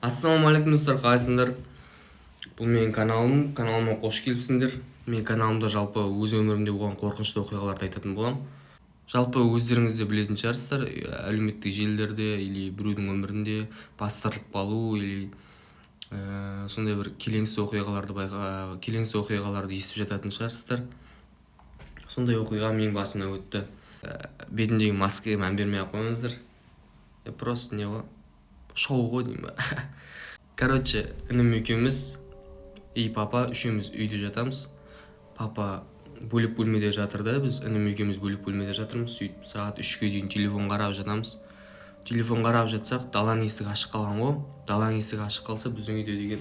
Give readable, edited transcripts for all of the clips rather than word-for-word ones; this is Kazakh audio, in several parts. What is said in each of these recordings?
Ассалаумағалейкум достар, қалайсыңдар? Бұл менің каналыма қош келіпсіңдер. Мен каналымда жалпы өз өмірімде болған қорқынышты оқиғаларды айтатын боламын. Жалпы өздеріңіз де білетін шығарсыздар, әлеуметтік желілерде или біреудің өмірінде бастарлық болу или сондай бір келеңсіз оқиғаларды естіп жататын шығарсыздар. Сондай оқиға менің басымнан өтті. Бетіндегі маскаға мән бермей ақ қойыңыздар. Просто не ғой, шоу ғой деймін ба. Короче, інім екеуміз и папа үшеуміз үйде жатамыз. Папа бөлек бөлмеде жатыр да, біз інім екеуміз бөлек бөлмеде жатырмыз. Сөйтіп сағат 3-ге дейін телефон қарап жатамыз. Телефон қарап жатсақ, даланың есігі ашық қалған ғой. Даланың есігі ашық қалса, біздің үйде деген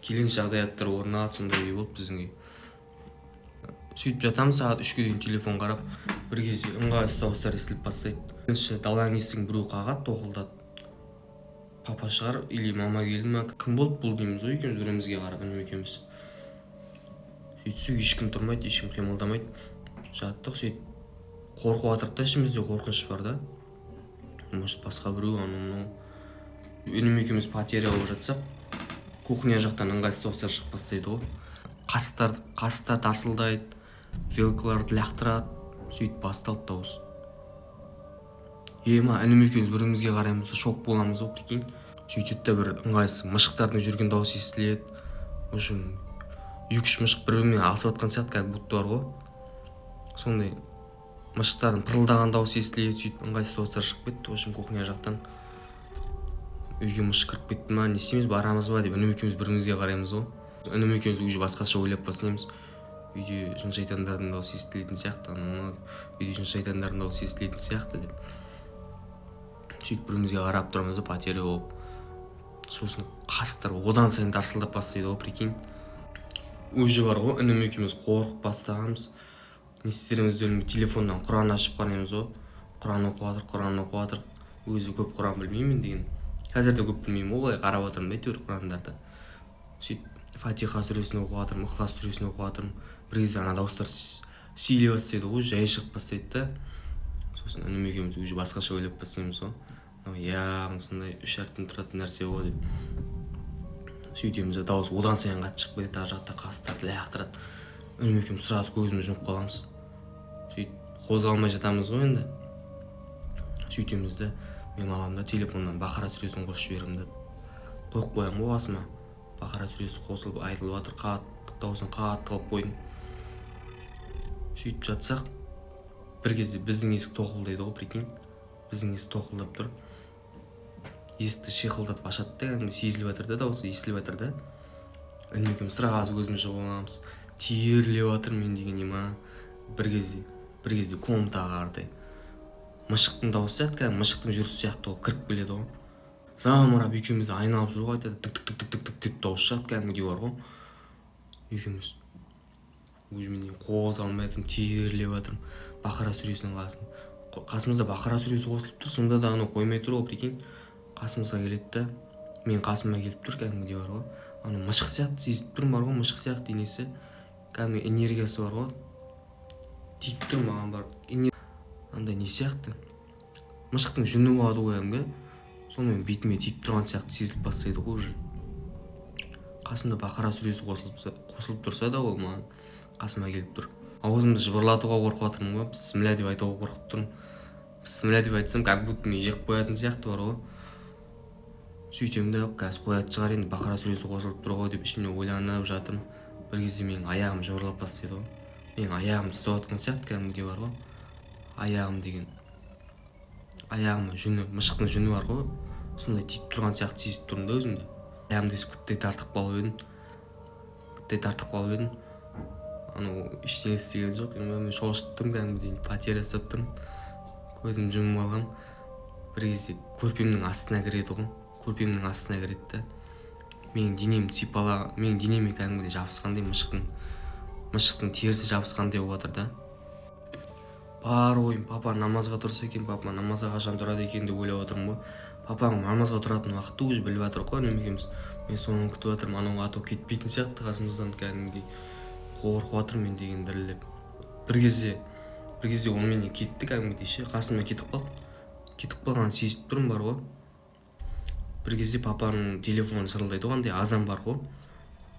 келеңсіз жағдаяттар орын алады, сондай үй болды біздің үй. Сөйтіп жатамыз, сағат 3-ге дейін телефон қарап, бір кезде ыңғайсыз дауыстар естіліп бастайды. Даланың есігін біреу қағады, тоқылдады. Папа шығар или мама келді ма, кім болды бұл дейміз ғой, екеуміз бірімізге қарап, інім екеуміз. Сөйтсек ешкім тұрмайды, ешкім қимылдамайды. Жаттық, сөйтіп қорқып жатырық та, ішімізде қорқыныш бар да. Может басқа біреу, анау. Інім екеуміз потеря болып жатсақ, кухня жақтан ыңғайсыз дауыстар шығып бастайды ғой. Қасықтар тарсылдайды, вилкаларды лақтырады, сөйтіп басталды дауыс. Інім екеуміз бірімізге қараймыз, шок боламыз ғой, прикинь. Сөйтеді де бір ыңғайсыз мышықтардың жүрген дауысы естіледі. В общем, 2-3 мышық бір-бірімен алысып жатқан сияқты, как будто бар ғой. Сондай мышықтардың пырылдаған дауысы естіледі, сөйтіп ыңғайсыз дауыстар шығып кетті. В общем, кухня жақтан үйге мышық кіріп кетті ма, не істейміз, барамыз ба деп інім екеуміз бірімізге қараймыз ғой. Інім екеуміз уже басқаша ойлап бастаймыз. Үйде жын шайтандардың дауысы естілетін сияқты, үйде жын шайтандардың дауысы естілетін сияқты деп. Сөйтіп бірімізге қарап тұрамыз да, потеря болып. Сосын қастар одан сайын тарсылдап бастайды ғой, прикинь. Уже бар ғой, інім екеуміз қорқып бастағанбыз. Не істерімізді білмей телефоннан Құран ашып қараймыз ғой. Құран оқып жатыр. Өзі көп Құран білмеймін деген. Қазір де көп білмеймін, олай қарап жатырмын әйтеуір Құрандарды. Сөйтіп Фатиха сүресін оқып жатырмын, Ихлас сүресін оқып жатырмын. Бір кезде ана дауыстар сейіле бастайды ғой, жай шығып бастайды да. Сосын інім екеуміз уже басқаша ойлап бастаймыз ғой. Яғни сондай 3 әріптен тұратын нәрсе ғой деп. Сөйтеміз, дауыс одан сайын қатты шығып кетеді, ар жақта қастарды лақтырады. Інім екеуміз сразу көзімізді жұмып қаламыз. Сөйтіп қозғалмай жатамыз ғой енді. Сөйтеміз де, мен аламын да телефоннан Бақара сүресін қосып жіберемін да. Қойып қоямын ғой қасыма. Бақара сүресі қосылып айтылып жатыр, дауысын қатты қылып қойдым. Сөйтіп жатсақ, бір кезде біздің есік тоқылдайды ғой, прикинь. Біздің есік тоқылдап тұр. Есікті шиқылдатып ашады да, кәдімгі сезіліп жатыр да, дауысы естіліп жатыр да. Інім екеуміз сразу көзімізді жұмып аламыз. Терлеп жатыр мен деген ема. Бір кезде комнатаға қаратай мышықтың дауысы сияқты, кәдімгі мышықтың жүрісі сияқты ол кіріп келеді ғой. Замырап екеумізді айналып жүр ғой, айтады, тік деп дауыс шығады, кәдімгідей бар ғой. Екеуміз уже мен қозғалмай жатырмын, терлеп жатырмын. Бақара сүресінің қасымызда Бақара сүресі қосылып тұр, сонда да анау қоймай тұр ғой, прикинь. Қасымызға келеді да, мен қасыма келіп тұр, кәдімгідей бар ғой. Анау мышық сияқты сезіп тұрмын, бар ғой, мышық сияқты денесі. Кәдімгі энергиясы бар ғой. Тиіп тұр маған бар. Андай не сияқты. Мышықтың жүні болады ғой кәдімгі. Сонымен бетіме тиіп тұрған сияқты сезіліп бастайды ғой уже. Қасымда Бақара сүресі қосылып тұрса да, ол маған қасыма келіп тұр. Аузымды жыбырлатуға қорқып жатырмын ғой, бісміллә деп айтуға қорқып тұрмын. Бісміллә деп айтсам, как будто мен жеп қоятын сияқты бар ғой. Сөйтем де, қазір қоятын шығар енді, Бақара сүресі қосылып тұр ғой деп ішімнен ойланып жатырмын. Бір кезде менің аяғым жыбырлап бастайды ғой. Менің аяғым тістеп жатқан сияқты кәдімгідей бар ғой. Аяғыма жүні, мышықтың жүні бар ғой. Сондай тиіп тұрған сияқты сезіп тұрмын да өзімде. Аяғымды есіп күттей тартып қалып едім. Ештеңе істеген жоқ, мен шошып тұрмын, кәдімгідей потеря ұстап тұрмын. Көзім жұмып алғам. Бір кезде көрпемнің астына кіреді да. Менің денеме кәдімгідей жабысқандай, мышықтың терісі жабысқандай болып жатыр да. Бар ойым, папа намазға тұрса екен, папа намазға қашан тұрады екен деп ойлап отырмын ғой. Папаның намазға тұратын уақытты уже біліп жатыр ғой, інім екеуміз. Мен соны күтіп жатырмын, анау атып кетпейтін сияқты қасымыздан, кәдімгідей қорқып жатырмын мен деген дірілдеп. Бір кезде ол менен кетті, кәдімгідей ше, қасыма кетіп қалғанын сезіп тұрмын бар ғой. бір кезде папаның телефоны шырылдайды ғой, андай азан бар ғой,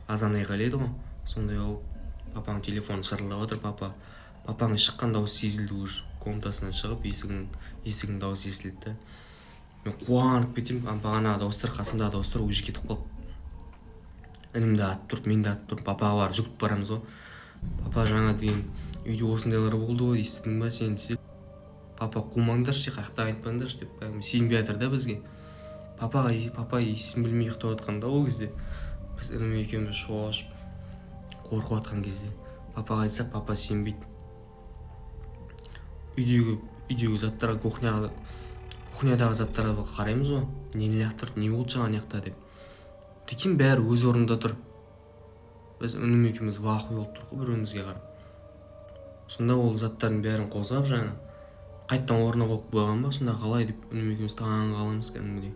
азан айқайлайды ғой, сондай ол папаның телефоны шырылдап жатыр. Папаның шыққан дауысы сезілді, уже комнатасынан шығып есігінің дауысы естілді да. Мен қуанып кетемін, бағанағы дауыстар, қасымдағы дауыстар уже кетіп қалды. Інім де атып тұрып, мен де атып тұрып, папаға барып жүгіріп барамыз ғой. Папа, жаңа деген үйде осындайлар болды ғой, естідің ба сен десе, папа қумаңдаршы, қаяқтан айтпаңдаршы деп кәдімгі сенбей жатыр да бізге. Папа есін білмей ұйықтап жатқанда ол кезде біз інім екеуміз шошып қорқып жатқан кезде папаға айтсақ, папа сенбейді. Үйдегі заттарға, кухнядағы заттарға қараймыз ғой, нелер тұр, не болды жаңа аяқта деп. Прикинь, бәрі өз орнында тұр. Біз інім екеуміз вахуй болып тұр ғой бір-бірімізге қарап. Сонда ол заттардың бәрін қозғап жаңа қайттан орнына қойып қойған ба, сонда қалай деп інім екеуміз таң қаламыз кәдімгідей.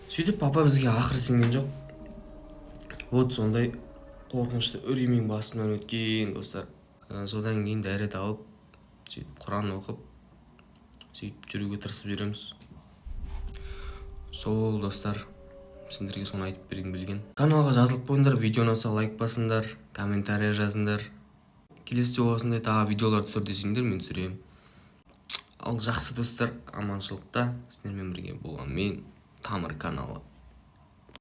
Сөйтіп папа бізге ақыры сенген жоқ. Вот сондай қорқынышты үреймен басымнан өткен достар. Содан кейін дәрет алып, сөйтіп Құран оқып, сөйтіп жүруге тырысып жүреміз. Сол достар, сендерге соны айтып бергім келген. Каналға жазылып қойыңдар, видео ұнаса лайк басыңдар, комментария жазыңдар. Келесіде осындай тағы видеолар түсір десеңдер, мен түсіремін. Ал жақсы достар, аманшылықта сіздермен бірге болған мен Тамыр каналы.